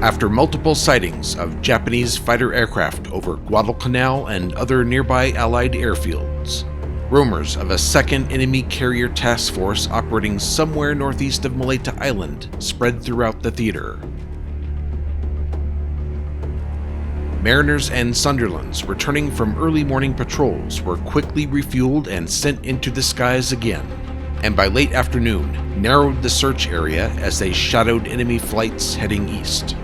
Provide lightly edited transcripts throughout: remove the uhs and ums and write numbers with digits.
After multiple sightings of Japanese fighter aircraft over Guadalcanal and other nearby Allied airfields, rumors of a second enemy carrier task force operating somewhere northeast of Maleta Island spread throughout the theater. Mariners and Sunderlands returning from early morning patrols were quickly refueled and sent into the skies again, and by late afternoon narrowed the search area as they shadowed enemy flights heading east.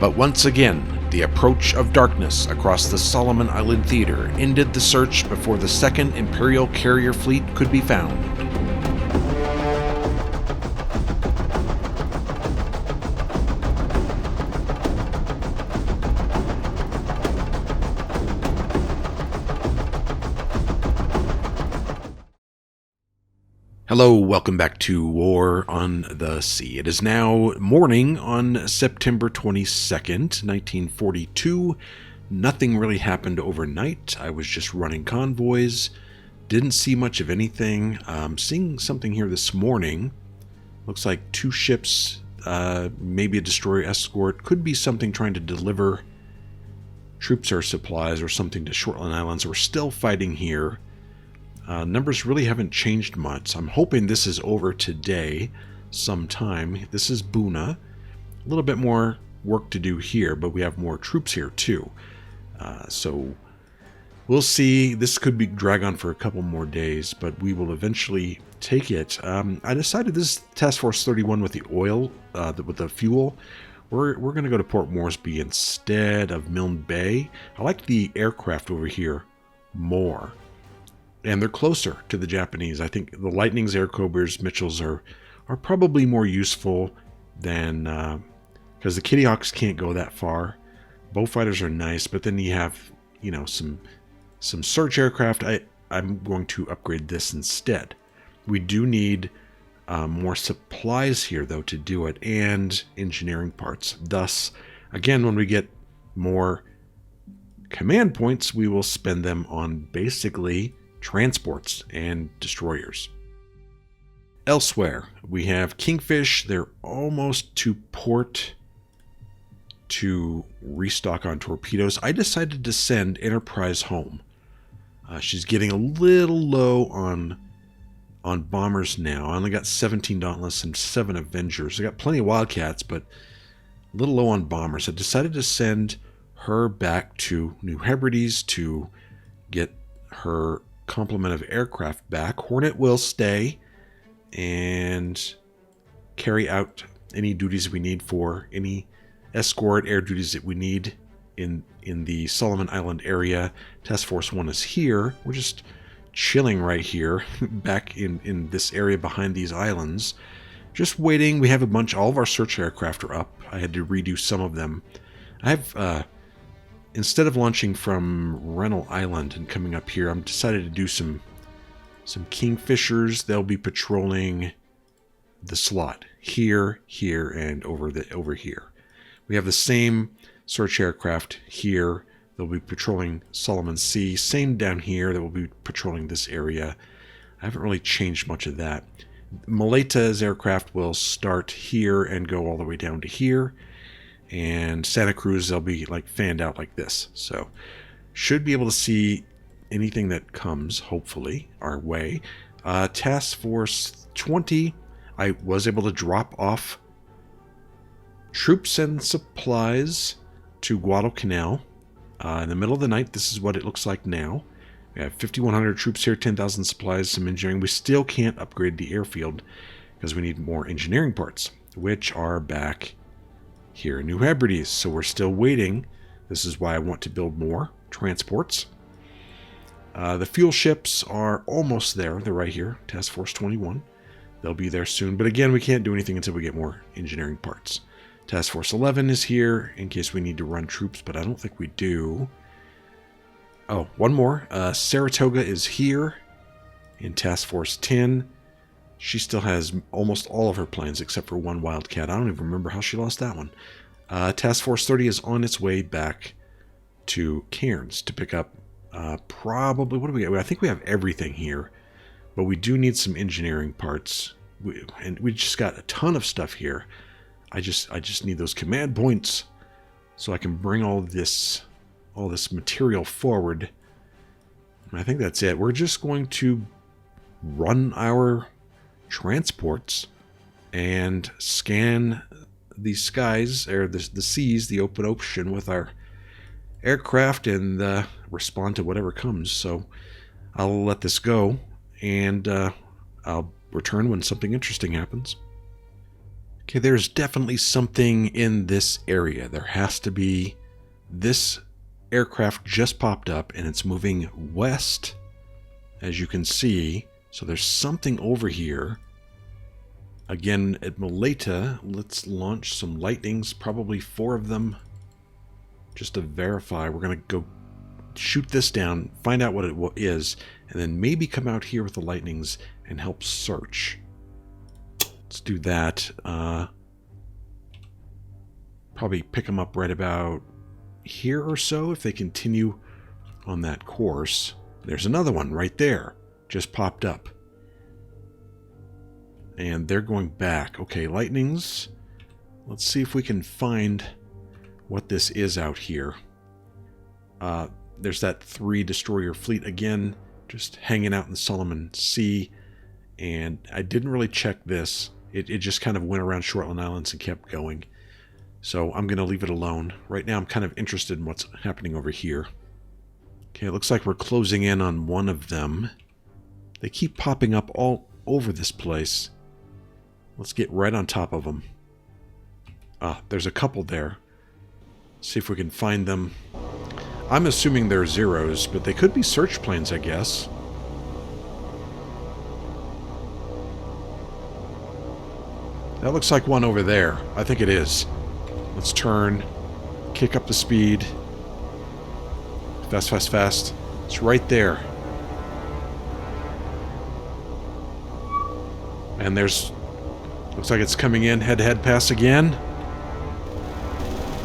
But once again, the approach of darkness across the Soloman Island theater ended the search before the second Imperial carrier fleet could be found. Hello, welcome back to War on the Sea. It is now morning on September 22nd, 1942. Nothing really happened overnight. I was just running convoys. Didn't see much of anything. Seeing something here this morning. Looks like two ships, maybe a destroyer escort. Could be something trying to deliver troops or supplies or something to Shortland Islands. We're still fighting here. Numbers really haven't changed much. I'm hoping this is over today sometime. This is Buna. A little bit more work to do here, but we have more troops here too. So we'll see. This could be drag on for a couple more days, but we will eventually take it. I decided this is Task Force 31 with the oil, with the fuel. We're going to go to Port Moresby instead of Milne Bay. I like the aircraft over here more. And they're closer to the Japanese. I think the Lightnings, Air Cobras, Mitchells are probably more useful than... because the Kitty Hawks can't go that far. Beaufighters are nice, but then you have, you know, some search aircraft. I'm going to upgrade this instead. We do need more supplies here, though, to do it, and engineering parts. Thus, again, when we get more command points, we will spend them on basically transports and destroyers. Elsewhere, we have Kingfish. They're almost to port to restock on torpedoes. I decided to send Enterprise home. She's getting a little low on bombers now. I only got 17 Dauntless and 7 Avengers. I got plenty of Wildcats, but a little low on bombers. I decided to send her back to New Hebrides to get her complement of aircraft back. Hornet will stay and carry out any duties we need for any escort air duties that we need in the Soloman Island area. Task Force 1 is here. We're just chilling right here back in this area behind these islands, just waiting. We have a bunch. All of our search aircraft are up. I had to redo some of them. I have instead of launching from Renal Island and coming up here, I'm decided to do some Kingfishers. They'll be patrolling the slot here, and over here. We have the same search aircraft here. They'll be patrolling Solomon Sea. Same down here. That will be patrolling this area. I haven't really changed much of that. Maleta's aircraft will start here and go all the way down to here. And Santa Cruz, they'll be like fanned out like this. So should be able to see anything that comes, hopefully, our way. Task Force 20, I was able to drop off troops and supplies to Guadalcanal in the middle of the night. This is what it looks like now. We have 5,100 troops here, 10,000 supplies, some engineering. We still can't upgrade the airfield because we need more engineering parts, which are back here in New Hebrides. So we're still waiting. This is why I want to build more transports. The fuel ships are almost there. They're right here. Task Force 21. They'll be there soon. But again, we can't do anything until we get more engineering parts. Task Force 11 is here in case we need to run troops, but I don't think we do. Oh, one more. Saratoga is here in Task Force 10. She still has almost all of her planes except for one Wildcat. I don't even remember how she lost that one. Task Force 30 is on its way back to Cairns to pick up probably, what do we get? I think we have everything here, but we do need some engineering parts. And we just got a ton of stuff here. I just need those command points so I can bring all this material forward. And I think that's it. We're just going to run our transports and scan the skies, or the seas, the open ocean, with our aircraft, and respond to whatever comes. So I'll let this go, and I'll return when something interesting happens. Okay, there's definitely something in this area. There has to be. This aircraft just popped up, and it's moving west, as you can see. So there's something over here. Again, at Moleta, let's launch some lightnings, probably 4 of them, just to verify. We're going to go shoot this down, find out what it is, and then maybe come out here with the lightnings and help search. Let's do that. Probably pick them up right about here or so if they continue on that course. There's another one right there. Just popped up. And they're going back. Okay, lightnings. Let's see if we can find what this is out here. There's that 3 destroyer fleet again, just hanging out in the Soloman Sea. And I didn't really check this. It just kind of went around Shortland Islands and kept going. So I'm going to leave it alone. Right now I'm kind of interested in what's happening over here. Okay, it looks like we're closing in on one of them. They keep popping up all over this place. Let's get right on top of them. There's a couple there. See if we can find them. I'm assuming they're Zeros, but they could be search planes, I guess. That looks like one over there. I think it is. Let's turn. Kick up the speed. Fast, fast, fast. It's right there. And there's... looks like it's coming in head-to-head pass again.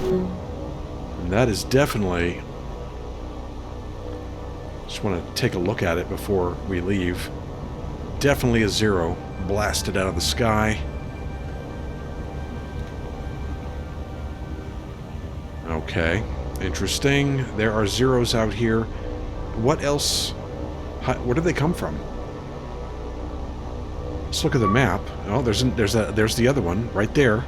And that is definitely... just want to take a look at it before we leave. Definitely a Zero blasted out of the sky. Okay, interesting. There are Zeros out here. What else? Where did they come from? Let's look at the map. Oh, there's the other one right there.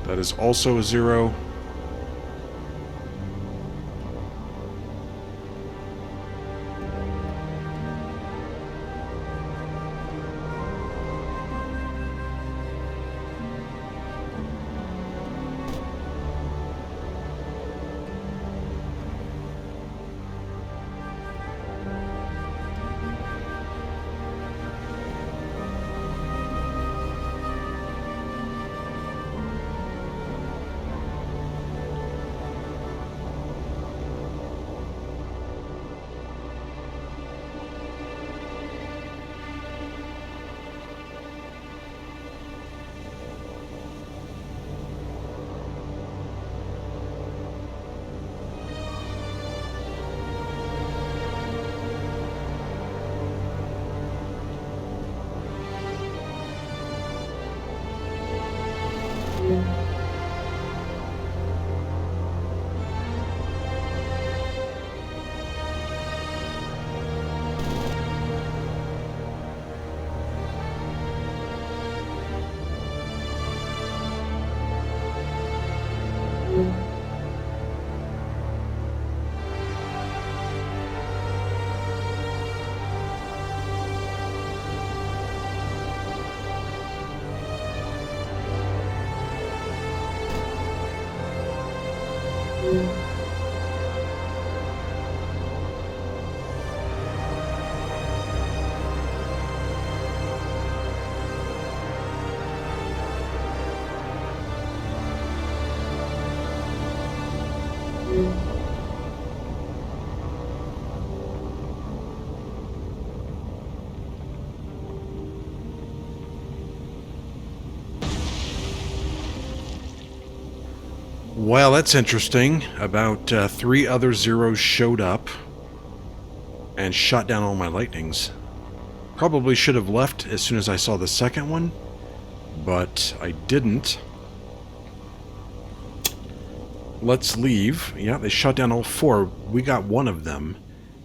That is also a Zero. Well, that's interesting. About 3 other Zeros showed up and shot down all my lightnings. Probably should have left as soon as I saw the second one, but I didn't. Let's leave. Yeah, they shot down all 4. We got one of them.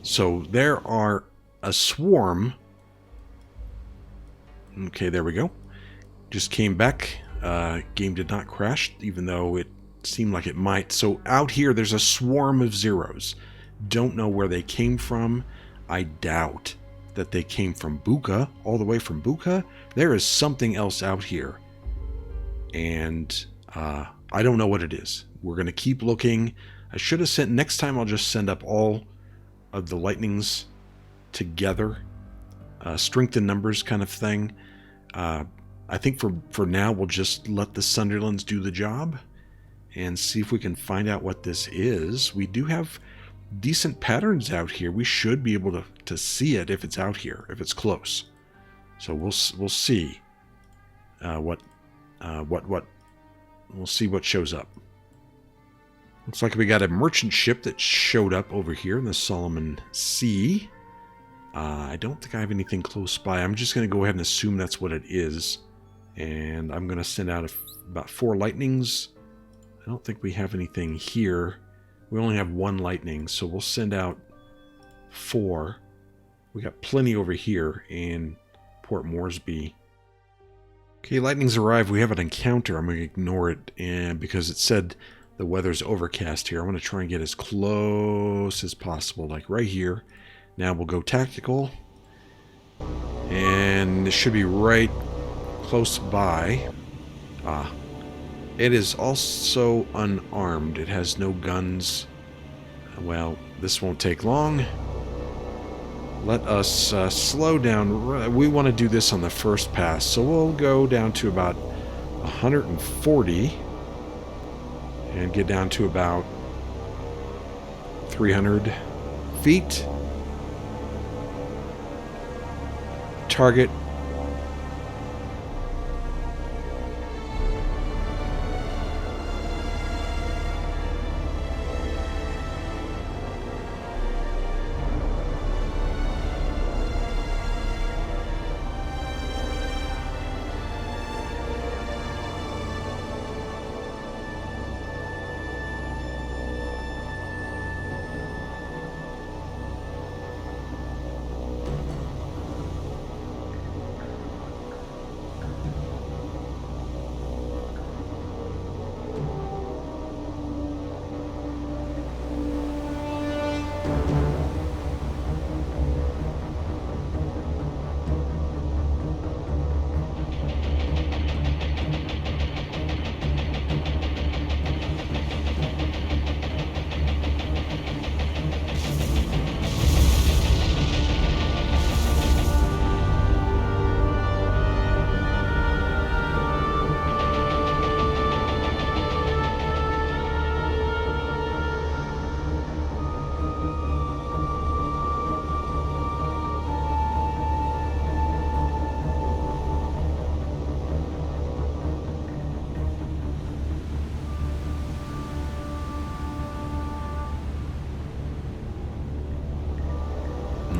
So there are a swarm. Okay, there we go. Just came back. Game did not crash, even though it seemed like it might. So out here, there's a swarm of zeros. Don't know where they came from. I doubt that they came from Buka, all the way from Buka. There is something else out here. And I don't know what it is. We're going to keep looking. I should have sent, next time I'll just send up all of the lightnings together. Strength in numbers kind of thing. I think for now we'll just let the Sunderlands do the job and see if we can find out what this is. We do have decent patterns out here. We should be able to see it if it's out here, if it's close. So we'll see we'll see what shows up. Looks like we got a merchant ship that showed up over here in the Soloman Sea. I don't think I have anything close by. I'm just going to go ahead and assume that's what it is. And I'm going to send out about 4 lightnings. I don't think we have anything here. We only have 1 lightning, so we'll send out 4. We got plenty over here in Port Moresby. Okay, lightnings arrive. We have an encounter. I'm going to ignore it and because it said the weather's overcast here. I'm going to try and get as close as possible, like right here. Now we'll go tactical. And it should be right close by. It is also unarmed. It has no guns. Well, this won't take long. Let us slow down. We want to do this on the first pass, so we'll go down to about 140 and get down to about 300 feet. Target.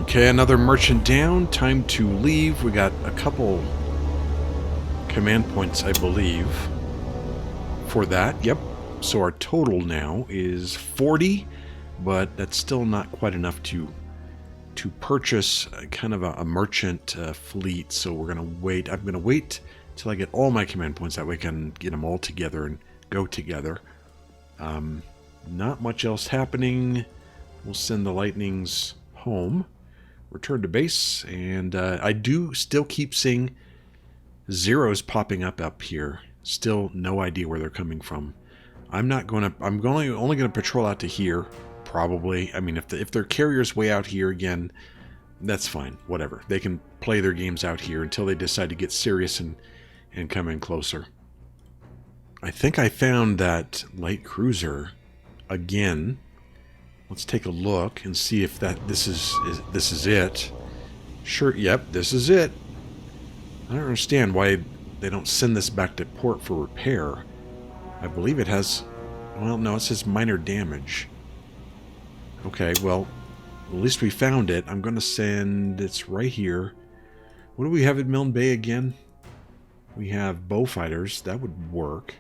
Okay, another merchant down. Time to leave. We got a couple command points, I believe, for that. Yep. So our total now is 40, but that's still not quite enough to purchase kind of a merchant fleet. So we're going to wait. I'm going to wait till I get all my command points. That way I can get them all together and go together. Not much else happening. We'll send the lightnings home. Return to base, and I do still keep seeing zeros popping up here. Still no idea where they're coming from. I'm only gonna patrol out to here, probably. I mean, if their carrier's way out here again, that's fine. Whatever. They can play their games out here until they decide to get serious and come in closer. I think I found that light cruiser again. Let's take a look and see if this is it. Sure, yep, this is it. I don't understand why they don't send this back to port for repair. I believe it has, well, no, it says minor damage. Okay, well, at least we found it. I'm going to send, it's right here. What do we have at Milne Bay again? We have bow fighters. That would work.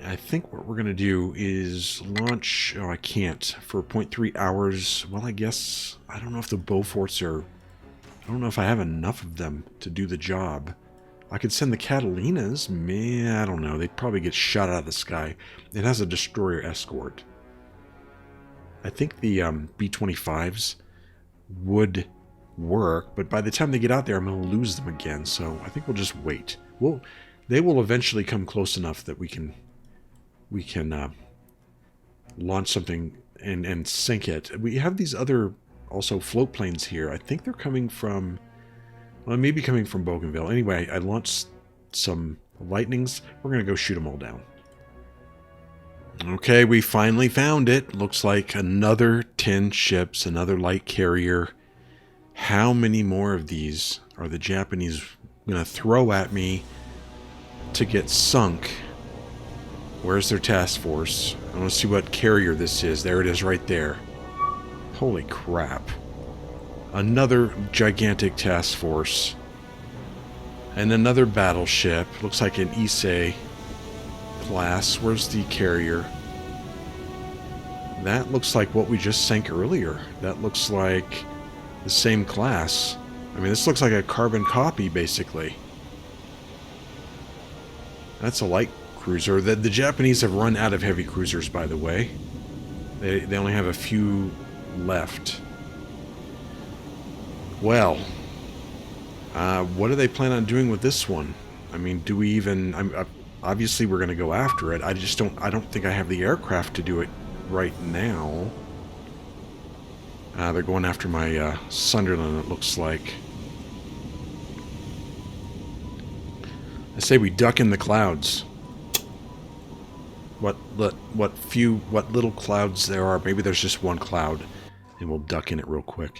I think what we're going to do is launch... Oh, I can't. For 0.3 hours. Well, I guess... I don't know if the bow forts are... I don't know if I have enough of them to do the job. I could send the Catalinas. Man, I don't know. They'd probably get shot out of the sky. It has a destroyer escort. I think the B-25s would work, but by the time they get out there, I'm going to lose them again. So I think we'll just wait. They will eventually come close enough that we can launch something and sink it. We have these other also float planes here. I think they're coming from, well, maybe coming from Bougainville. Anyway, I launched some lightnings. We're going to go shoot them all down. Okay, we finally found it. Looks like another 10 ships, another light carrier. How many more of these are the Japanese going to throw at me to get sunk? Where's their task force? I want to see what carrier this is. There it is right there. Holy crap. Another gigantic task force. And another battleship. Looks like an Issei class. Where's the carrier? That looks like what we just sank earlier. That looks like the same class. I mean, this looks like a carbon copy, basically. That's a light cruiser. The Japanese have run out of heavy cruisers, by the way. They only have a few left. Well, what do they plan on doing with this one? I mean, do we even... obviously, we're going to go after it. I don't think I have the aircraft to do it right now. They're going after my Sunderland, it looks like. I say we duck in the clouds. What little clouds there are. Maybe there's just one cloud, and we'll duck in it real quick.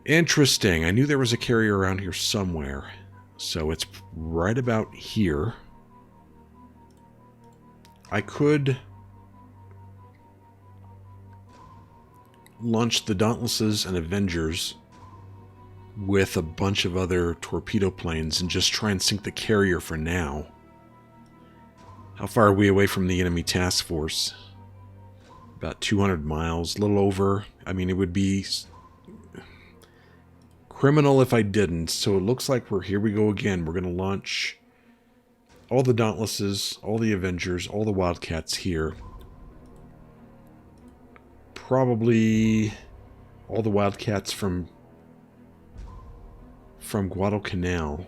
Interesting. I knew there was a carrier around here somewhere. So it's right about here. I could launch the Dauntlesses and Avengers with a bunch of other torpedo planes and just try and sink the carrier for now. How far are we away from the enemy task force? About 200 miles, a little over. I mean, it would be criminal if I didn't. So it looks like here we go again. We're going to launch all the Dauntlesses, all the Avengers, all the Wildcats here. Probably all the Wildcats from Guadalcanal.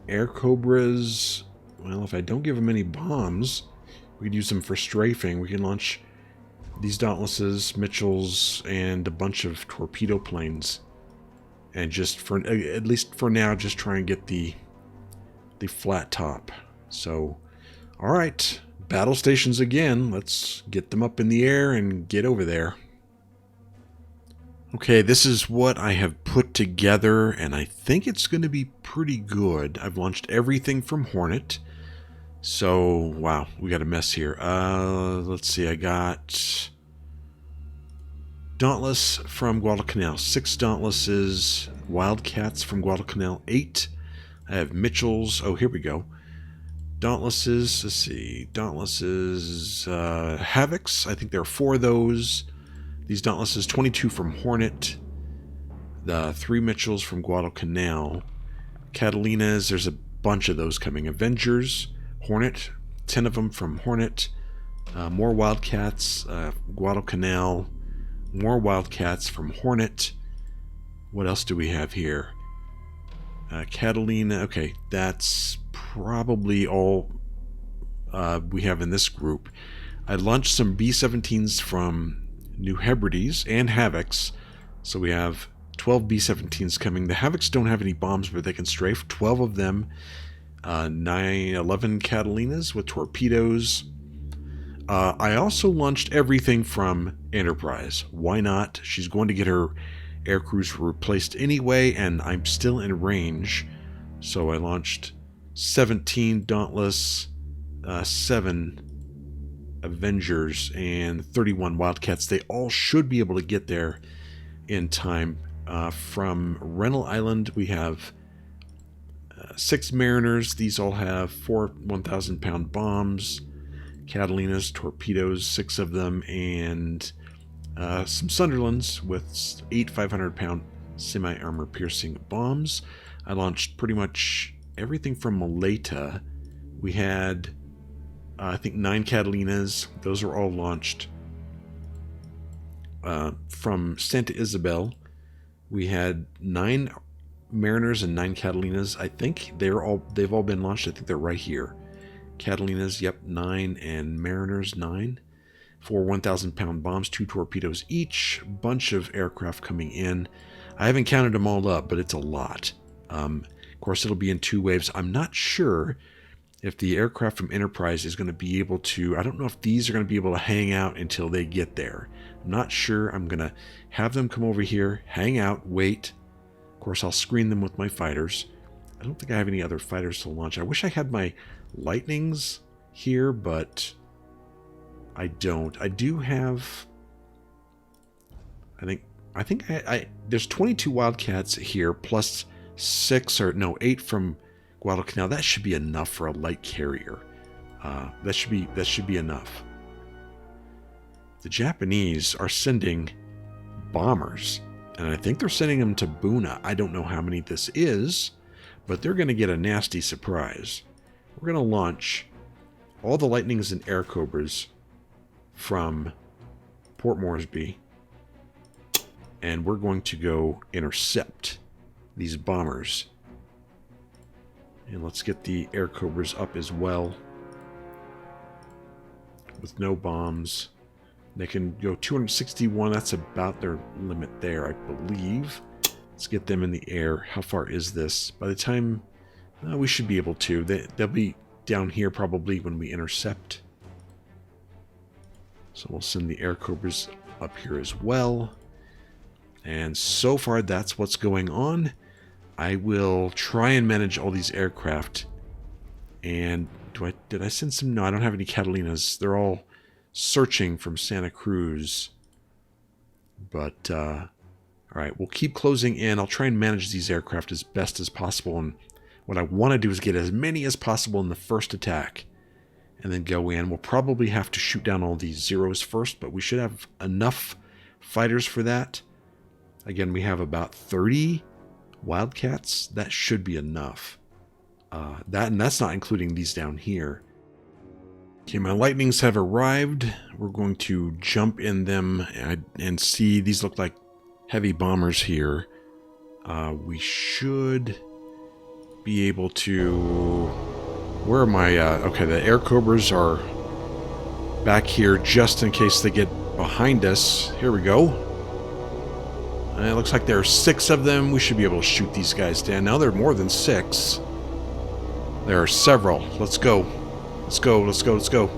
Air Cobras, well, if I don't give them any bombs, we could use them for strafing. We can launch these Dauntlesses, Mitchells, and a bunch of torpedo planes. And just at least for now, just try and get the flat top. So, alright, battle stations again. Let's get them up in the air and get over there. Okay, this is what I have put together, and I think it's going to be pretty good. I've launched everything from Hornet. So, wow, we got a mess here. Let's see, I got Dauntless from Guadalcanal, 6 Dauntlesses, Wildcats from Guadalcanal, 8. I have Mitchells. Oh, here we go. Dauntlesses. Let's see. Dauntlesses. Havocs. I think there are 4 of those. These Dauntlesses. 22 from Hornet. The 3 Mitchells from Guadalcanal. Catalinas. There's a bunch of those coming. Avengers. Hornet. 10 of them from Hornet. More Wildcats. Guadalcanal. More Wildcats from Hornet. What else do we have here? Catalina, okay, that's probably all we have in this group. I launched some B-17s from New Hebrides and Havocs, so we have 12 B-17s coming. The Havocs don't have any bombs, but they can strafe. 12 of them, 11 Catalinas with torpedoes. I also launched everything from Enterprise. Why not? She's going to get her air cruiser replaced anyway, and I'm still in range. So I launched 17 Dauntless, 7 Avengers, and 31 Wildcats. They all should be able to get there in time. From Rental Island, we have 6 Mariners. These all have 4 1,000-pound bombs, Catalinas, torpedoes, 6 of them, and some Sunderlands with 8 500-pound semi-armor piercing bombs. I launched pretty much everything from Maleta. We had, I think, 9 Catalinas. Those are all launched. From Santa Isabel, we had 9 Mariners and 9 Catalinas. I think they've all been launched. I think they're right here. Catalinas, yep, 9, and Mariners 9. 4 1,000-pound bombs, 2 torpedoes each. Bunch of aircraft coming in. I haven't counted them all up, but it's a lot. Of course, it'll be in 2 waves. I'm not sure if the aircraft from Enterprise is going to be able to... I don't know if these are going to be able to hang out until they get there. I'm not sure. I'm going to have them come over here, hang out, wait. Of course, I'll screen them with my fighters. I don't think I have any other fighters to launch. I wish I had my Lightnings here, but I don't. I do have... I think there's 22 Wildcats here, plus 8 from Guadalcanal. That should be enough for a light carrier. That should be enough. The Japanese are sending bombers, and I think they're sending them to Buna. I don't know how many this is, but they're going to get a nasty surprise. We're going to launch all the Lightnings and Air Cobras from Port Moresby, and we're going to go intercept these bombers. And let's get the Air Cobras up as well. With no bombs. They can go 261. That's about their limit there, I believe. Let's get them in the air. How far is this? By the time... we should be able to. They'll be down here probably when we intercept. So we'll send the Air Cobras up here as well. And so far, that's what's going on. I will try and manage all these aircraft. And did I send some? No, I don't have any Catalinas. They're all searching from Santa Cruz. But, all right, we'll keep closing in. I'll try and manage these aircraft as best as possible. And what I want to do is get as many as possible in the first attack. And then go in. We'll probably have to shoot down all these zeros first, but we should have enough fighters for that. Again, we have about 30 Wildcats. That should be enough. And that's not including these down here. Okay, my Lightnings have arrived. We're going to jump in them and see. These look like heavy bombers here. We should be able to... Where are my... okay, the Air Cobras are back here just in case they get behind us. Here we go. It looks like there are 6 of them. We should be able to shoot these guys down. Now there are more than 6. There are several. Let's go. Let's go, let's go, let's go.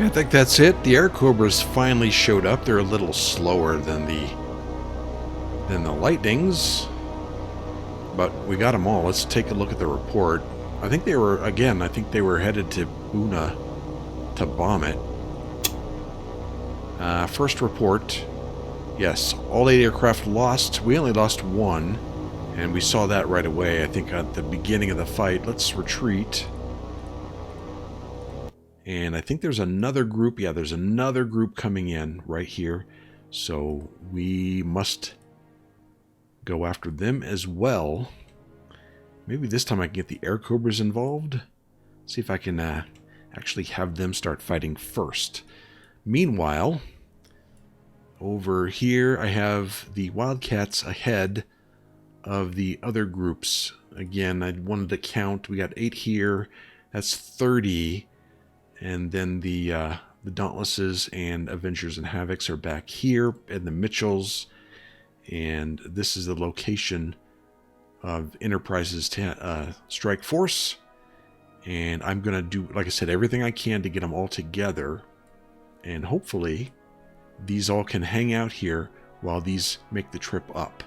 I think that's it. The Air Cobras finally showed up. They're a little slower than the Lightnings, but we got them all. Let's take a look at the report. I think they were headed to Buna to bomb it. First report. Yes, all 8 aircraft lost. We only lost 1. And we saw that right away, I think, at the beginning of the fight. Let's retreat. And I think there's another group. Yeah, there's another group coming in right here. So we must go after them as well. Maybe this time I can get the air cobras involved. See if I can actually have them start fighting first. Meanwhile, over here I have the wildcats ahead of the other groups. Again, I wanted to count. We got 8 here. That's 30. And then the Dauntlesses and Avengers and Havocs are back here, and the Mitchells. And this is the location of Enterprise's strike force. And I'm going to do, like I said, everything I can to get them all together. And hopefully these all can hang out here while these make the trip up.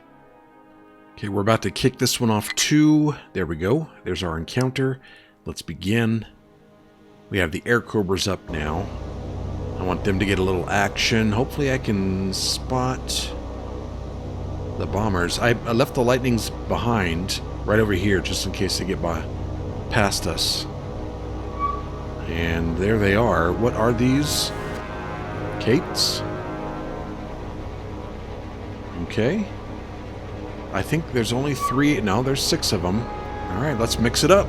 Okay, we're about to kick this one off too. There we go. There's our encounter. Let's begin. We have the air cobras up now. I want them to get a little action. Hopefully I can spot the bombers. I left the lightnings behind right over here just in case they get past us. And there they are. What are these? Kates? Okay. I think there's only 3. No, there's 6 of them. Alright, let's mix it up.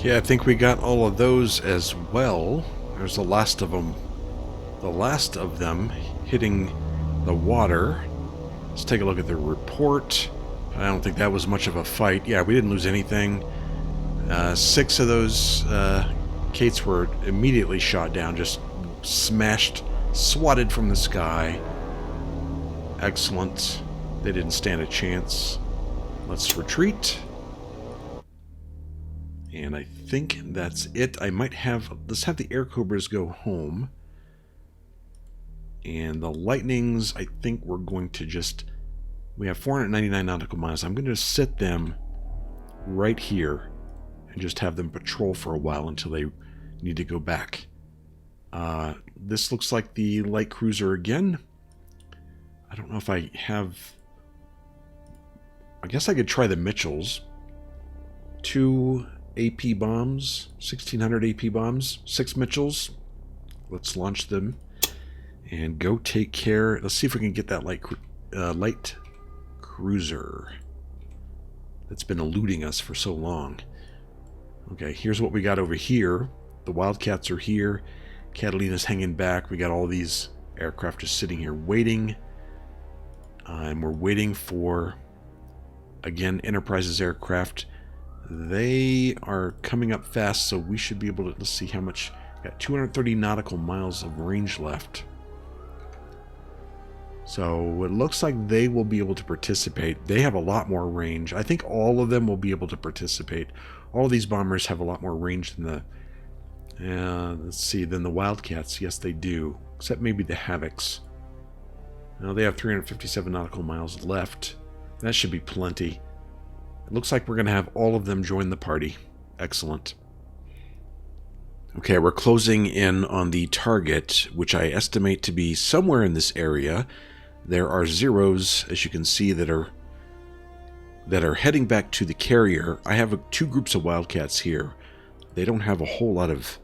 Yeah, I think we got all of those as well. There's the last of them. The last of them hitting the water. Let's take a look at the report. I don't think that was much of a fight. Yeah, we didn't lose anything. 6 of those Kates were immediately shot down, just smashed, swatted from the sky. Excellent. They didn't stand a chance. Let's retreat. And I think that's it. I might have... Let's have the air cobras go home. And the lightnings, I think we're going to just... We have 499 nautical miles. I'm going to sit them right here and just have them patrol for a while until they need to go back. This looks like the light cruiser again. I don't know if I have... I guess I could try the Mitchells. 2 AP bombs, 1600 AP bombs, 6 Mitchells. Let's launch them and go take care. Let's see if we can get that light cruiser that's been eluding us for so long. Okay, here's what we got over here. The Wildcats are here. Catalina's hanging back. We got all these aircraft just sitting here waiting. And we're waiting for, again, Enterprise's aircraft. They are coming up fast, so we should be able to... Let's see how much... Got 230 nautical miles of range left. So it looks like they will be able to participate. They have a lot more range. I think all of them will be able to participate. All of these bombers have a lot more range than the... let's see, than the Wildcats. Yes, they do. Except maybe the Havocs. Now they have 357 nautical miles left. That should be plenty. It looks like we're going to have all of them join the party. Excellent. Okay, we're closing in on the target, which I estimate to be somewhere in this area. There are Zeros, as you can see, that are heading back to the carrier. I have 2 groups of Wildcats here. They don't have a whole lot of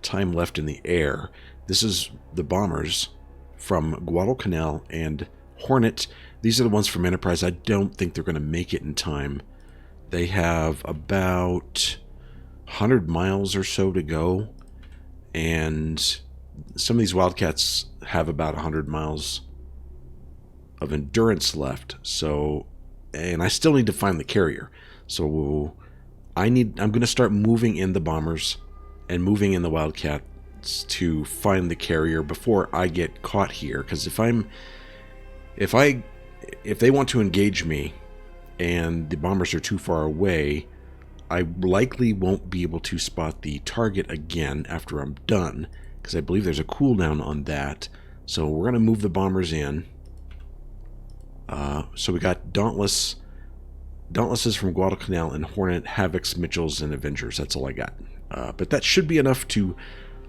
time left in the air. This is the bombers from Guadalcanal and Hornet. These are the ones from Enterprise. I don't think they're going to make it in time. They have about 100 miles or so to go. And some of these Wildcats have about 100 miles of endurance left. So, and I still need to find the carrier. So I'm going to start moving in the bombers and moving in the Wildcats to find the carrier before I get caught here. Because if they want to engage me and the bombers are too far away, I likely won't be able to spot the target again after I'm done, because I believe there's a cooldown on that. So we're going to move the bombers in. So we got Dauntlesses from Guadalcanal and Hornet, Havocs, Mitchells, and Avengers. That's all I got. But that should be enough to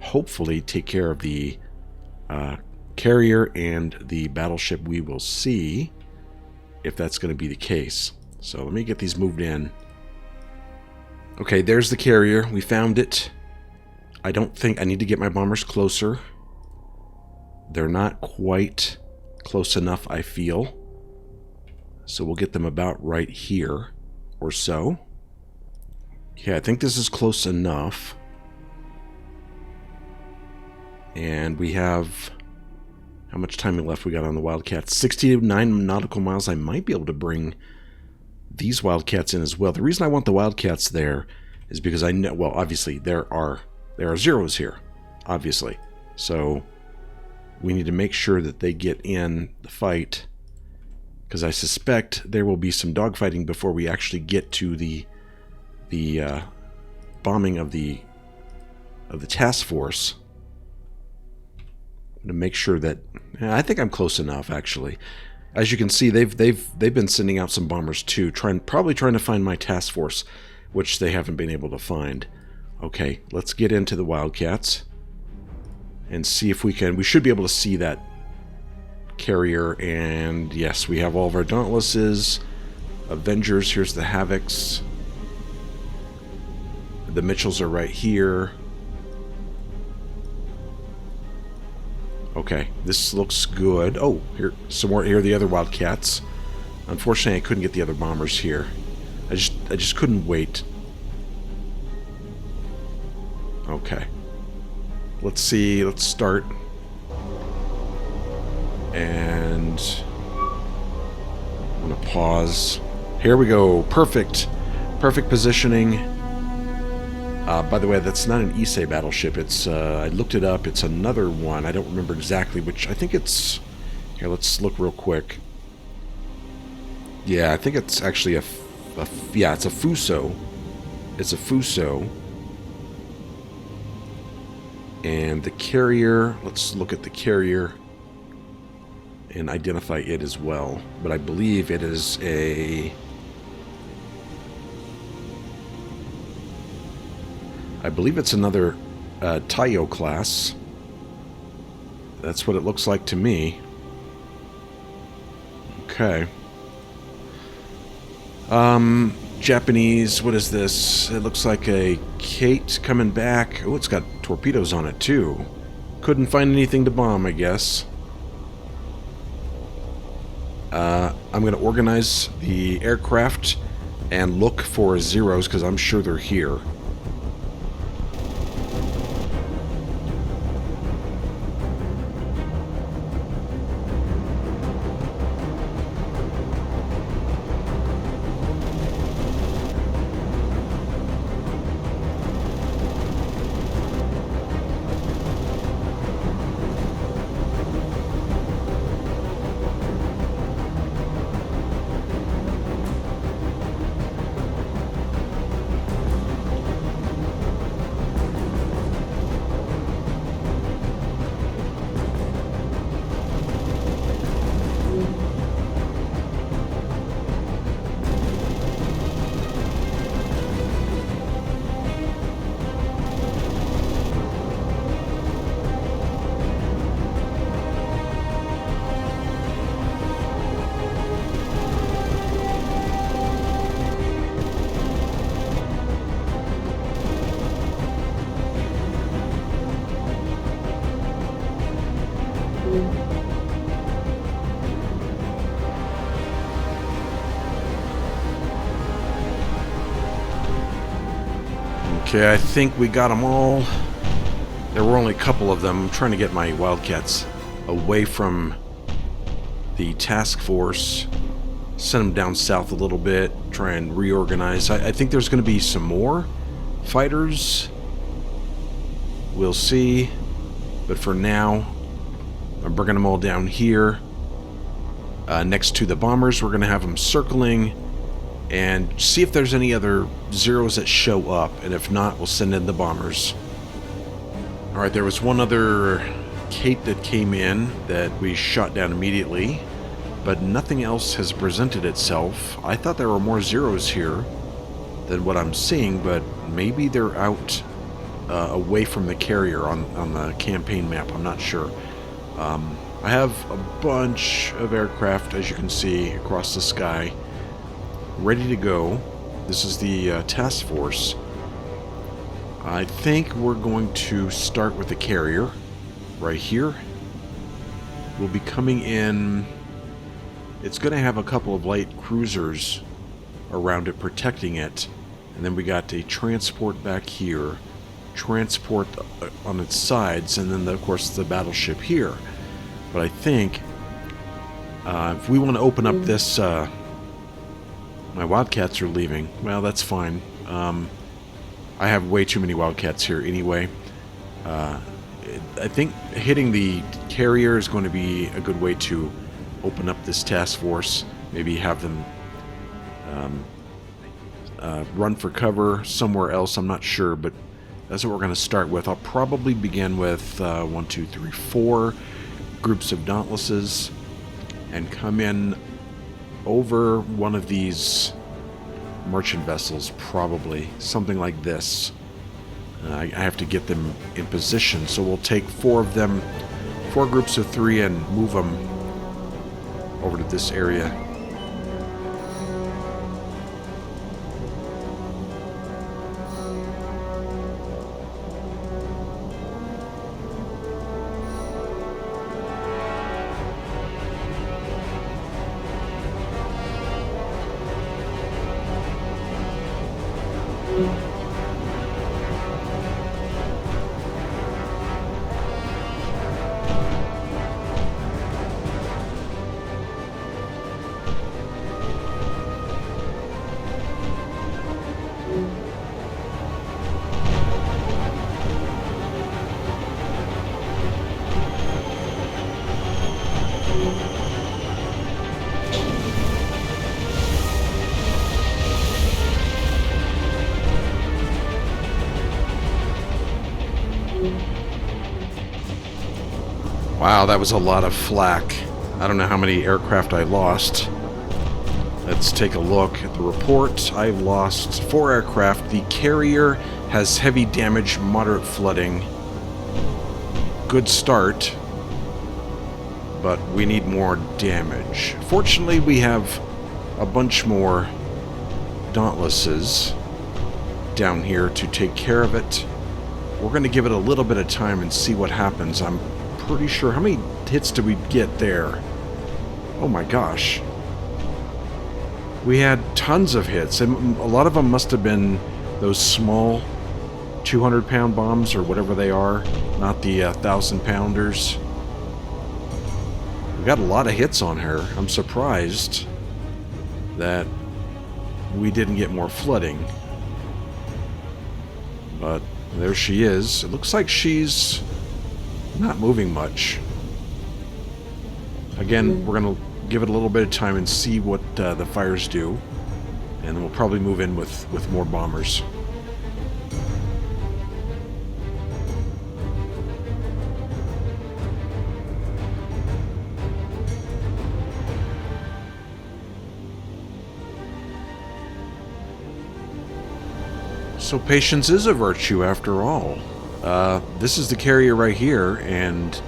hopefully take care of the carrier and the battleship. We will see if that's going to be the case. So let me get these moved in. Okay, there's the carrier. We found it. I don't think I need to get my bombers closer. They're not quite close enough, I feel. So we'll get them about right here or so. Yeah, I think this is close enough. And we have... How much time left we got on the Wildcats? 69 nautical miles. I might be able to bring these Wildcats in as well. The reason I want the Wildcats there is because I know... Well, obviously, there are zeros here. Obviously. So we need to make sure that they get in the fight, because I suspect there will be some dogfighting before we actually get to the bombing of the task force. To make sure that I think I'm close enough, actually. As you can see, they've been sending out some bombers too, probably trying to find my task force, which they haven't been able to find. Okay, let's get into the Wildcats and see if we can. We should be able to see that carrier, and yes, we have all of our Dauntlesses, Avengers. Here's the Havocs. The Mitchells are right here. Okay, this looks good. Oh, here some more. Here are the other Wildcats. Unfortunately, I couldn't get the other bombers here. I just couldn't wait. Okay. Let's see. Let's start. And I'm gonna pause. Here we go. Perfect. Perfect positioning. By the way, that's not an Issei battleship. It's I looked it up. It's another one. I don't remember exactly which. I think it's... Here, let's look real quick. Yeah, I think it's actually yeah, it's a Fuso. It's a Fuso. And the carrier... Let's look at the carrier and identify it as well. But I believe it is a... I believe it's another Taiyo class. That's what it looks like to me. Okay. Japanese, what is this? It looks like a Kate coming back. Oh, it's got torpedoes on it too. Couldn't find anything to bomb, I guess. I'm going to organize the aircraft and look for zeros, because I'm sure they're here. Okay, I think we got them all. There were only a couple of them. I'm trying to get my Wildcats away from the task force, send them down south a little bit, try and reorganize. I think there's going to be some more fighters. We'll see. But for now, I'm bringing them all down here. Next to the bombers, we're going to have them circling and see if there's any other zeros that show up. And if not, we'll send in the bombers. Alright, there was one other Kate that came in that we shot down immediately, but nothing else has presented itself. I thought there were more zeros here than what I'm seeing, but maybe they're out away from the carrier on the campaign map. I'm not sure. I have a bunch of aircraft, as you can see, across the sky, ready to go. This is the task force. I think we're going to start with the carrier right here. We'll be coming in. It's going to have a couple of light cruisers around it protecting it, and then we got a transport back here, transport on its sides, and then of course the battleship here. But I think if we want to open up this, my Wildcats are leaving. Well, that's fine. I have way too many Wildcats here anyway. I think hitting the carrier is going to be a good way to open up this task force. Maybe have them run for cover somewhere else. I'm not sure, but that's what we're going to start with. I'll probably begin with 1, 2, 3, 4 groups of Dauntlesses and come in over one of these merchant vessels, probably something like this. I have to get them in position, so we'll take 4 of them, 4 groups of 3, and move them over to this area. Wow, that was a lot of flak. I don't know how many aircraft I lost. Let's take a look at the report. I've lost 4 aircraft. The carrier has heavy damage, moderate flooding. Good start, but we need more damage. Fortunately, we have a bunch more Dauntlesses down here to take care of it. We're going to give it a little bit of time and see what happens. I'm pretty sure. How many hits did we get there? Oh my gosh. We had tons of hits, and a lot of them must have been those small 200-pound bombs or whatever they are, not the 1,000-pounders. We got a lot of hits on her. I'm surprised that we didn't get more flooding. But there she is. It looks like she's not moving much. Again, we're going to give it a little bit of time and see what the fires do, and then we'll probably move in with more bombers. So patience is a virtue after all. This is the carrier right here, and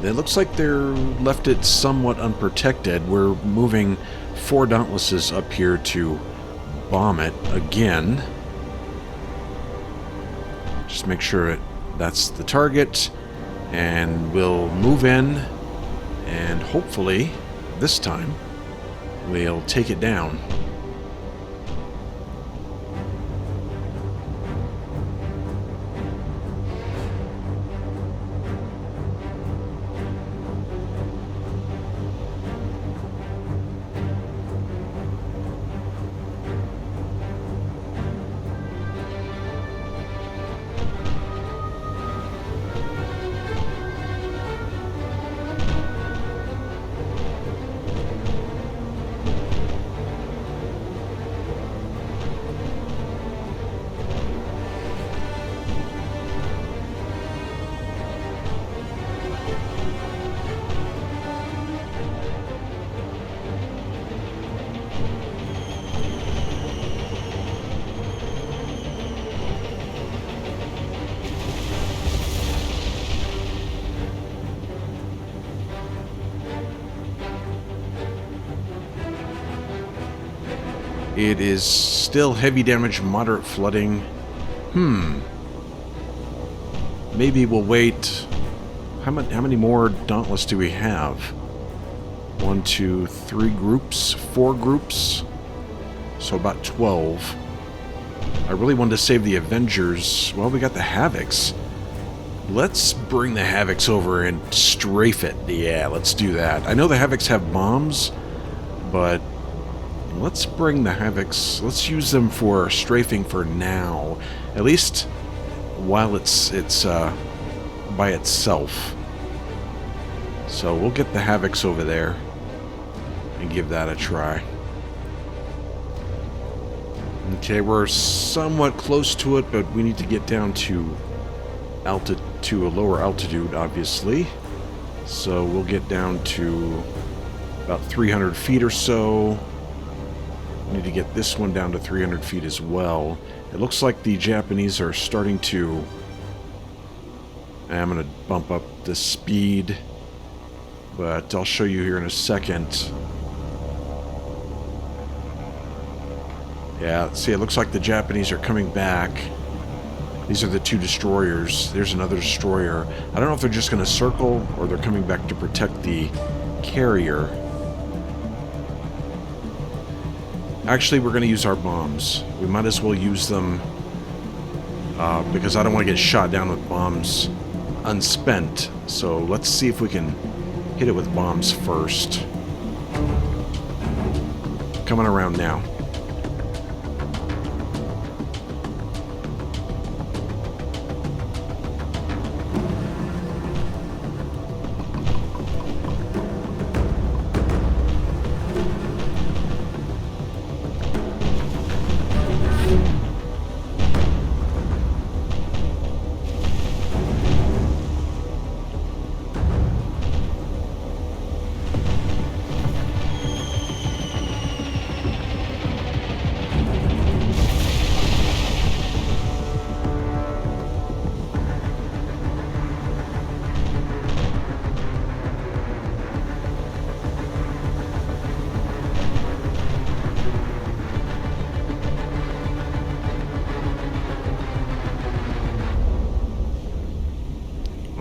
it looks like they're left it somewhat unprotected. We're moving 4 Dauntlesses up here to bomb it again. Just make sure that's the target, and we'll move in, and hopefully this time we'll take it down. It is still heavy damage, moderate flooding. Maybe we'll wait. How many more Dauntless do we have? 1, 2, 3 groups, 4 groups. So about 12. I really wanted to save the Avengers. Well, we got the Havocs. Let's bring the Havocs over and strafe it. Yeah, let's do that. I know the Havocs have bombs, but let's bring the Havocs. Let's use them for strafing for now. At least while it's by itself. So we'll get the Havocs over there and give that a try. Okay, we're somewhat close to it, but we need to get down to a lower altitude, obviously. So we'll get down to about 300 feet or so. We need to get this one down to 300 feet as well. It looks like the Japanese are starting to... I'm going to bump up the speed, but I'll show you here in a second. Yeah, see, it looks like the Japanese are coming back. These are the 2 destroyers. There's another destroyer. I don't know if they're just going to circle or they're coming back to protect the carrier. Actually, we're going to use our bombs. We might as well use them because I don't want to get shot down with bombs unspent. So let's see if we can hit it with bombs first. Coming around now.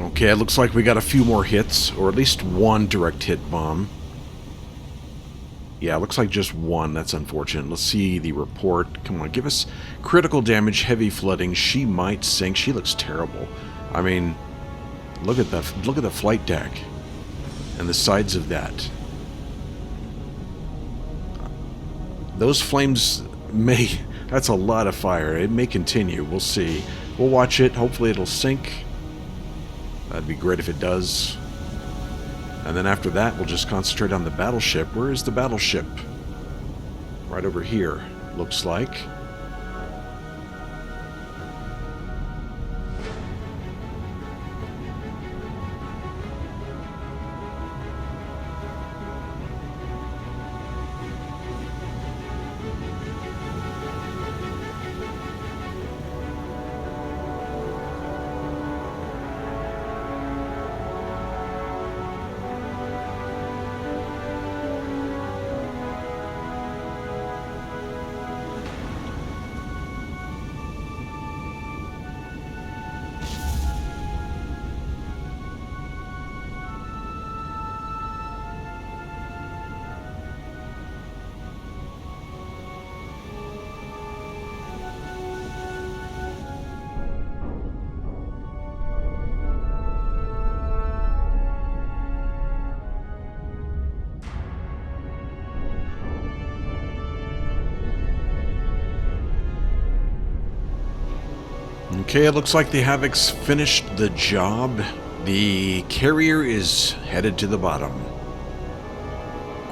Okay, it looks like we got a few more hits, or at least one direct hit bomb. Yeah, it looks like just one. That's unfortunate. Let's see the report. Come on, give us critical damage, heavy flooding. She might sink. She looks terrible. I mean, look at the flight deck and the sides of that. Those flames may... That's a lot of fire. It may continue. We'll see. We'll watch it. Hopefully it'll sink. That'd be great if it does. And then after that, we'll just concentrate on the battleship. Where is the battleship? Right over here, looks like. Okay, it looks like the Havoc's finished the job. The carrier is headed to the bottom.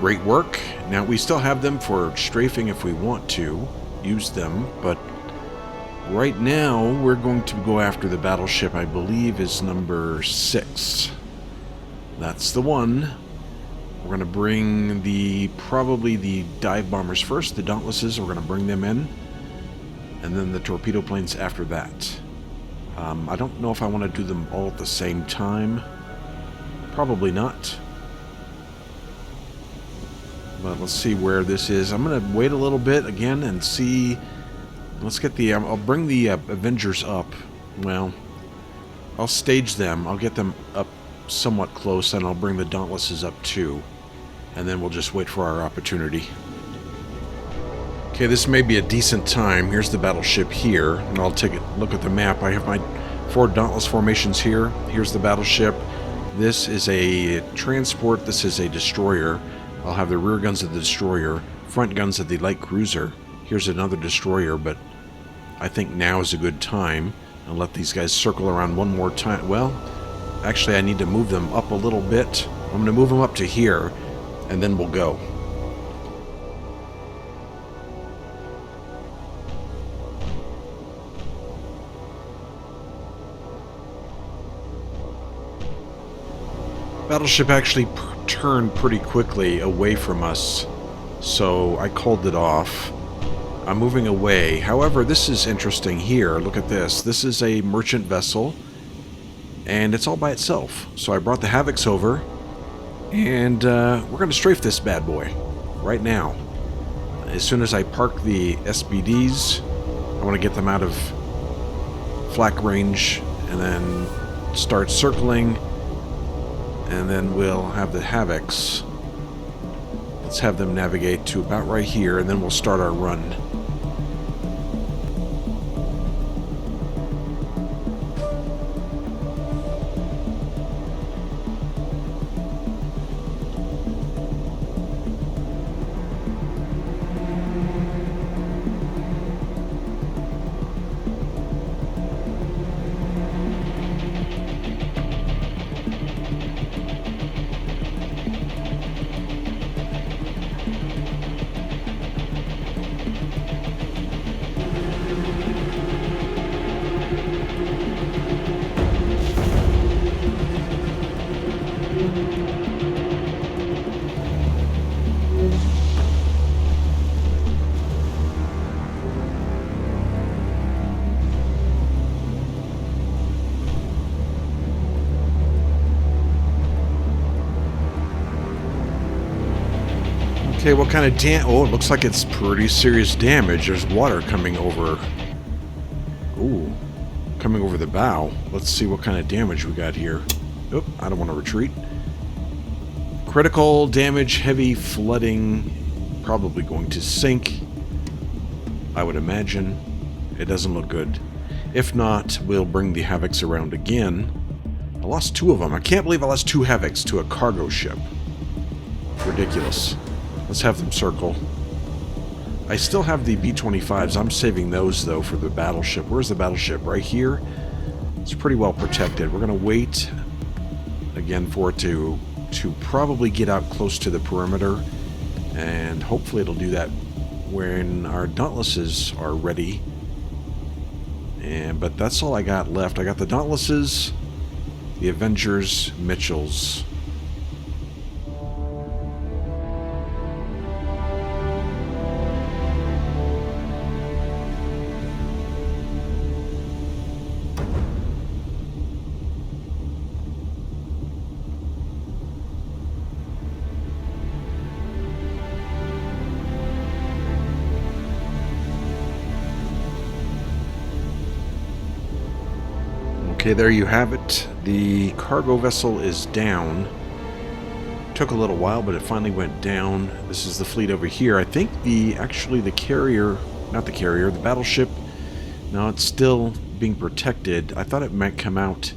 Great work. Now, we still have them for strafing if we want to use them, but right now we're going to go after the battleship, I believe is number 6. That's the one. We're going to bring probably the dive bombers first, the Dauntlesses. We're going to bring them in, and then the torpedo planes after that. I don't know if I want to do them all at the same time. Probably not. But let's see where this is. I'm going to wait a little bit again and see. Let's get the... I'll bring the Avengers up. Well, I'll stage them. I'll get them up somewhat close, and I'll bring the Dauntlesses up too. And then we'll just wait for our opportunity. Okay, this may be a decent time. Here's the battleship here. And I'll take a look at the map. I have my 4 Dauntless formations here. Here's the battleship. This is a transport. This is a destroyer. I'll have the rear guns of the destroyer, front guns of the light cruiser. Here's another destroyer, but I think now is a good time. I'll let these guys circle around one more time. Well, actually I need to move them up a little bit. I'm going to move them up to here, and then we'll go. Battleship actually turned pretty quickly away from us, so I called it off. I'm moving away. However, this is interesting here. Look at this. This is a merchant vessel, and it's all by itself. So I brought the Havocs over, and we're going to strafe this bad boy right now. As soon as I park the SBDs, I want to get them out of flak range, and then start circling. And then we'll have the Havocs. Let's have them navigate to about right here, and then we'll start our run. Okay, what kind of oh, it looks like it's pretty serious damage. There's water coming over. Ooh, coming over the bow. Let's see what kind of damage we got here. Oop, I don't want to retreat. Critical damage, heavy flooding. Probably going to sink, I would imagine. It doesn't look good. If not, we'll bring the Havocs around again. I lost 2 of them. I can't believe I lost 2 Havocs to a cargo ship. Ridiculous. Let's have them circle. I still have the B-25s. I'm saving those, though, for the battleship. Where's the battleship? Right here? It's pretty well protected. We're going to wait, again, for it to probably get out close to the perimeter. And hopefully it'll do that when our Dauntlesses are ready. But that's all I got left. I got the Dauntlesses, the Avengers, Mitchells. Okay, there you have it. The cargo vessel is down. Took a little while, but it finally went down. This is the fleet over here. I think actually the carrier, not the carrier, the battleship, no, it's still being protected. I thought it might come out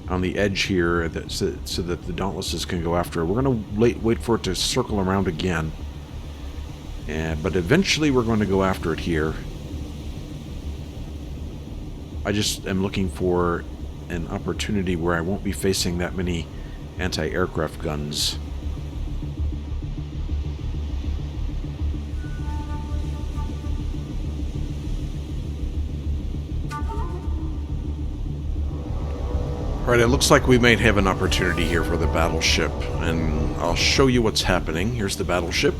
on the edge here so that the Dauntlesses can go after it. We're going to wait for it to circle around again. But eventually we're going to go after it here. I just am looking for an opportunity where I won't be facing that many anti-aircraft guns. Alright, it looks like we might have an opportunity here for the battleship, and I'll show you what's happening. Here's the battleship,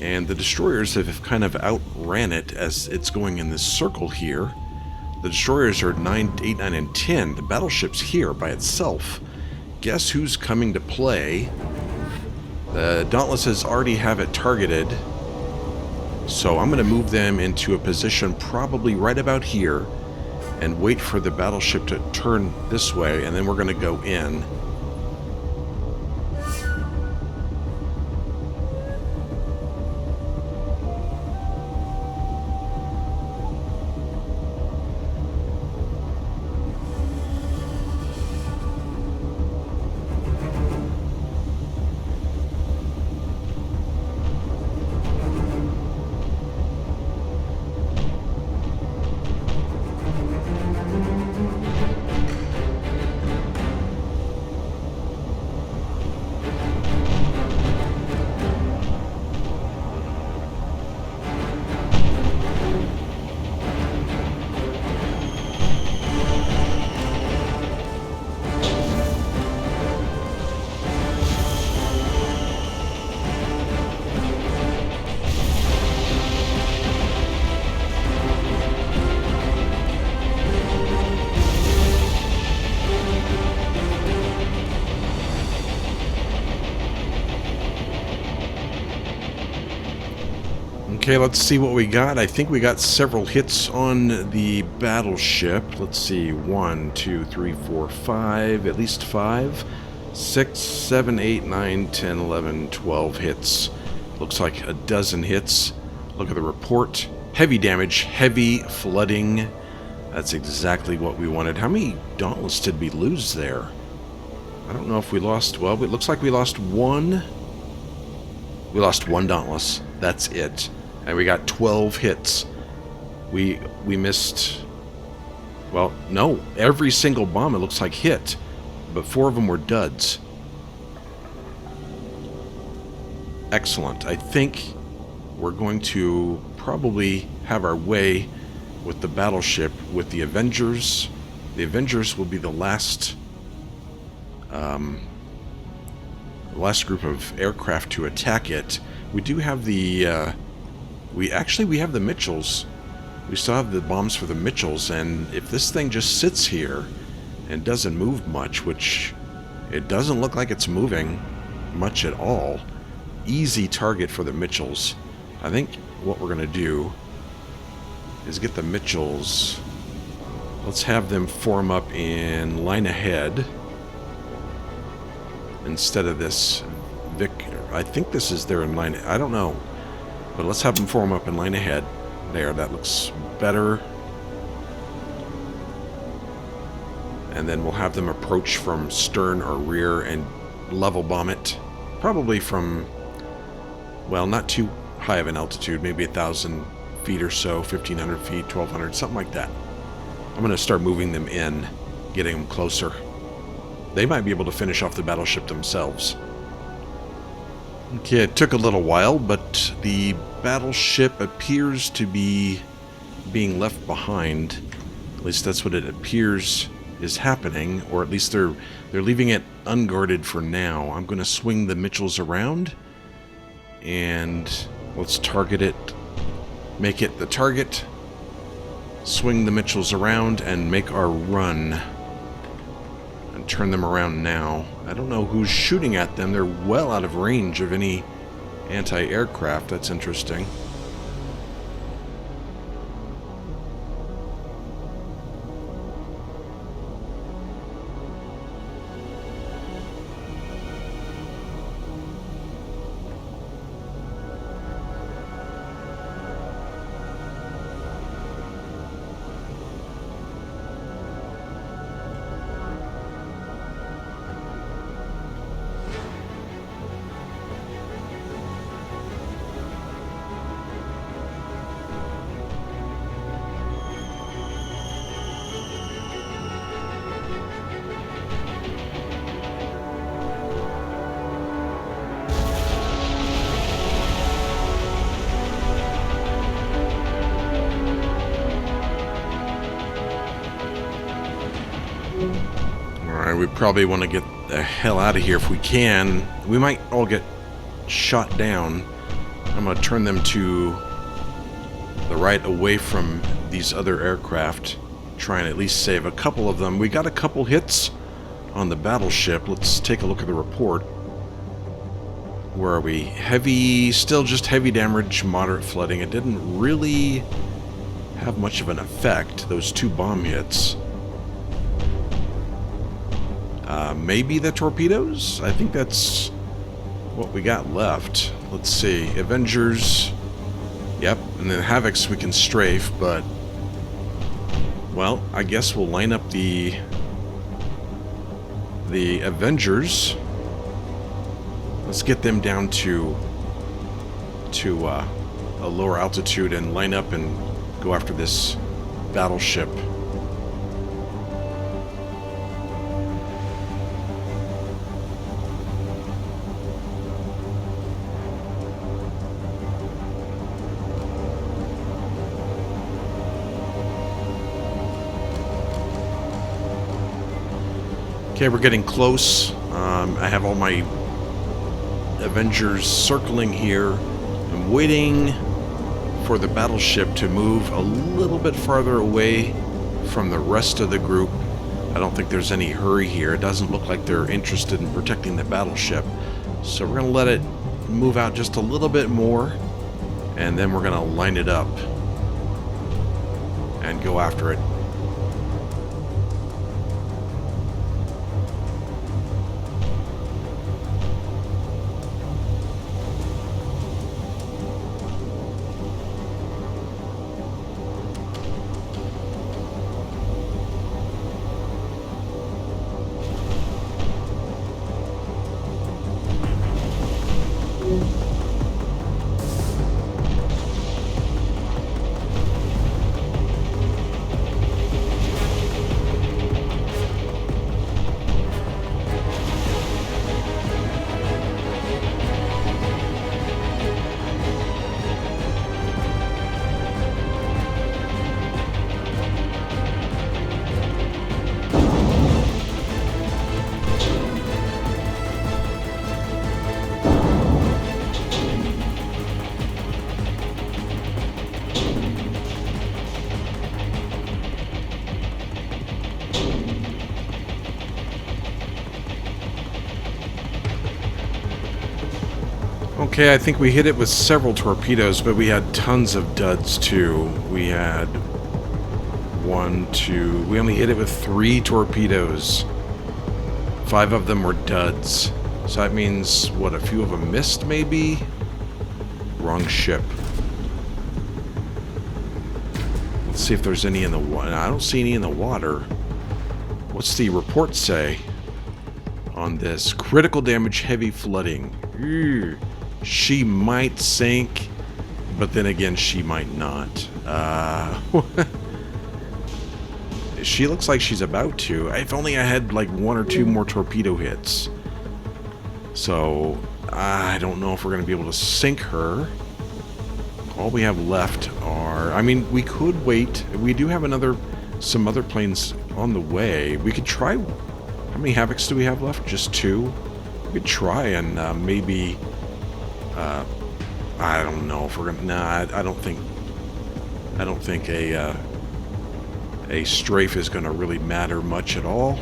and the destroyers have kind of outran it as it's going in this circle here. The destroyers are 9, 8, 9, and 10. The battleship's here by itself. Guess who's coming to play? The Dauntlesses already have it targeted, so I'm going to move them into a position probably right about here and wait for the battleship to turn this way, and then we're going to go in. Okay, let's see what we got. I think we got several hits on the battleship. Let's see. 1, 2, 3, 4, 5. At least 5. 6, 7, 8, 9, 10, 11, 12 hits. Looks like a dozen hits. Look at the report. Heavy damage. Heavy flooding. That's exactly what we wanted. How many Dauntless did we lose there? I don't know if we lost... Well, it looks like we lost one. We lost one Dauntless. That's it. And we got 12 hits. We missed... Well, no. Every single bomb, it looks like, hit. But 4 of them were duds. Excellent. I think we're going to probably have our way with the battleship with the Avengers. The Avengers will be the last... last group of aircraft to attack it. We do have the... We have the Mitchells. We still have the bombs for the Mitchells, and if this thing just sits here and doesn't move much, which it doesn't look like it's moving much at all, easy target for the Mitchells. I think what we're going to do is get the Mitchells. Let's have them form up in line ahead instead of this Vic. I think this is their in line. I don't know. But let's have them form up in line ahead. There, that looks better. And then we'll have them approach from stern or rear and level bomb it. Probably from, well, not too high of an altitude. Maybe 1,000 feet or so, 1,500 feet, 1,200, something like that. I'm going to start moving them in, getting them closer. They might be able to finish off the battleship themselves. Okay, it took a little while, but the battleship appears to be being left behind. At least that's what it appears is happening, or at least they're leaving it unguarded for now. I'm going to swing the Mitchells around, and let's target it. Make it the target. Swing the Mitchells around and make our run. And turn them around now. I don't know who's shooting at them. They're well out of range of any anti-aircraft. That's interesting. We probably want to get the hell out of here if we can. We might all get shot down. I'm going to turn them to the right away from these other aircraft. Try and at least save a couple of them. We got a couple hits on the battleship. Let's take a look at the report. Where are we? Heavy, still just heavy damage, moderate flooding. It didn't really have much of an effect, those 2 bomb hits. Maybe the torpedoes? I think that's what we got left. Let's see. Avengers. Yep, and then Havocs we can strafe, but... well, I guess we'll line up the Avengers. Let's get them down to a lower altitude and line up and go after this battleship. Okay, we're getting close. I have all my Avengers circling here. I'm waiting for the battleship to move a little bit farther away from the rest of the group. I don't think there's any hurry here. It doesn't look like they're interested in protecting the battleship. So we're going to let it move out just a little bit more, and then we're going to line it up and go after it. Okay, I think we hit it with several torpedoes, but we had tons of duds too. We had we only hit it with 3 torpedoes. 5 of them were duds. So that means, what, a few of them missed maybe? Wrong ship. Let's see if there's any in the water. I don't see any in the water. What's the report say on this? Critical damage, heavy flooding. Ew. She might sink, but then again, she might not. She looks like she's about to. If only I had like 1 or 2 more torpedo hits. So, I don't know if we're going to be able to sink her. All we have left are... I mean, we could wait. We do have some other planes on the way. We could try... How many Havocs do we have left? Just 2? We could try and maybe... I don't know if we're gonna... Nah, I don't think a strafe is gonna really matter much at all.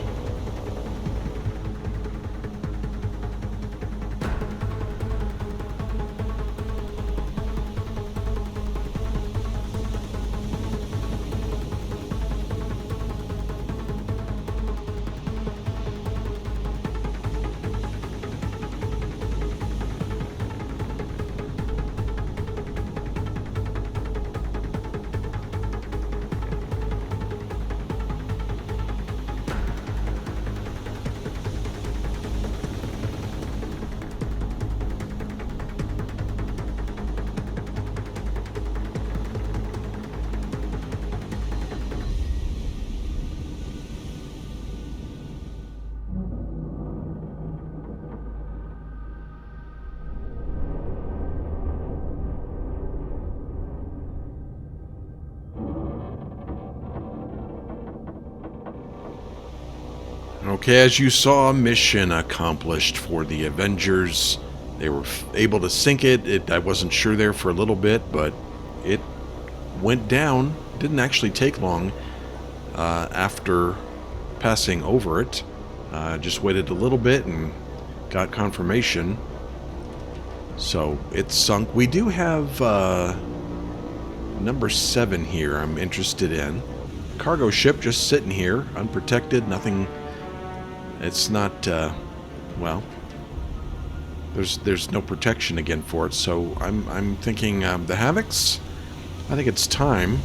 Okay, as you saw, mission accomplished for the Avengers. They were able to sink it. I wasn't sure there for a little bit, but it went down. Didn't actually take long after passing over it. Just waited a little bit and got confirmation. So it's sunk. We do have number 7 here I'm interested in. Cargo ship just sitting here, unprotected, nothing. It's not, well, there's no protection again for it, so I'm thinking the Havocs. I think it's time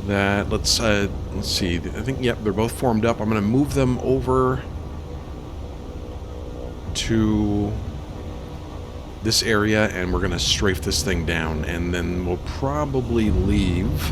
that let's see. I think yep, they're both formed up. I'm going to move them over to this area, and we're going to strafe this thing down, and then we'll probably leave.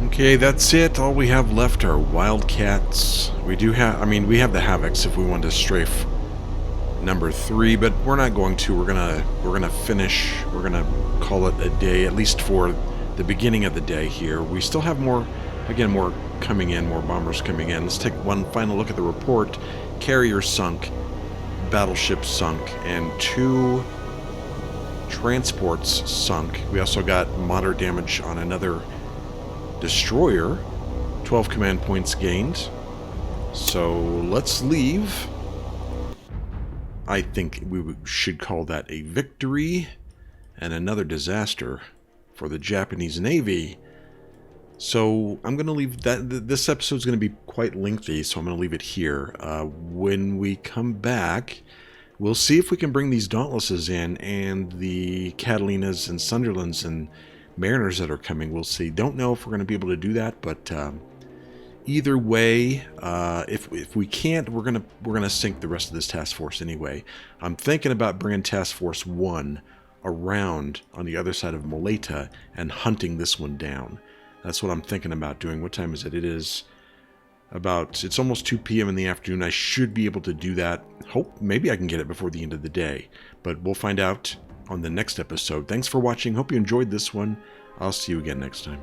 Okay, that's it. All we have left are Wildcats. We do have, I mean, we have the Havocs if we want to strafe number 3, but we're not going to. We're gonna finish. We're gonna call it a day, at least for the beginning of the day here. We still have more, again, more coming in, more bombers coming in. Let's take one final look at the report. Carrier sunk, battleship sunk, and 2 transports sunk. We also got moderate damage on another destroyer. 12 command points gained. So let's leave. I think we should call that a victory and another disaster for the Japanese Navy. So I'm going to leave that. This episode is going to be quite lengthy, so I'm going to leave it here. When we come back, we'll see if we can bring these Dauntlesses in and the Catalinas and Sunderlands and Mariners that are coming. We'll see. Don't know if we're going to be able to do that, but either way, if we can't, we're gonna sink the rest of this task force anyway. I'm thinking about bringing Task Force 1 around on the other side of Moleta and hunting this one down. That's what I'm thinking about doing. What time is it? It is about, it's almost 2 p.m. in the afternoon. I should be able to do that. Hope maybe I can get it before the end of the day, but we'll find out on the next episode. Thanks for watching. Hope you enjoyed this one. I'll see you again next time.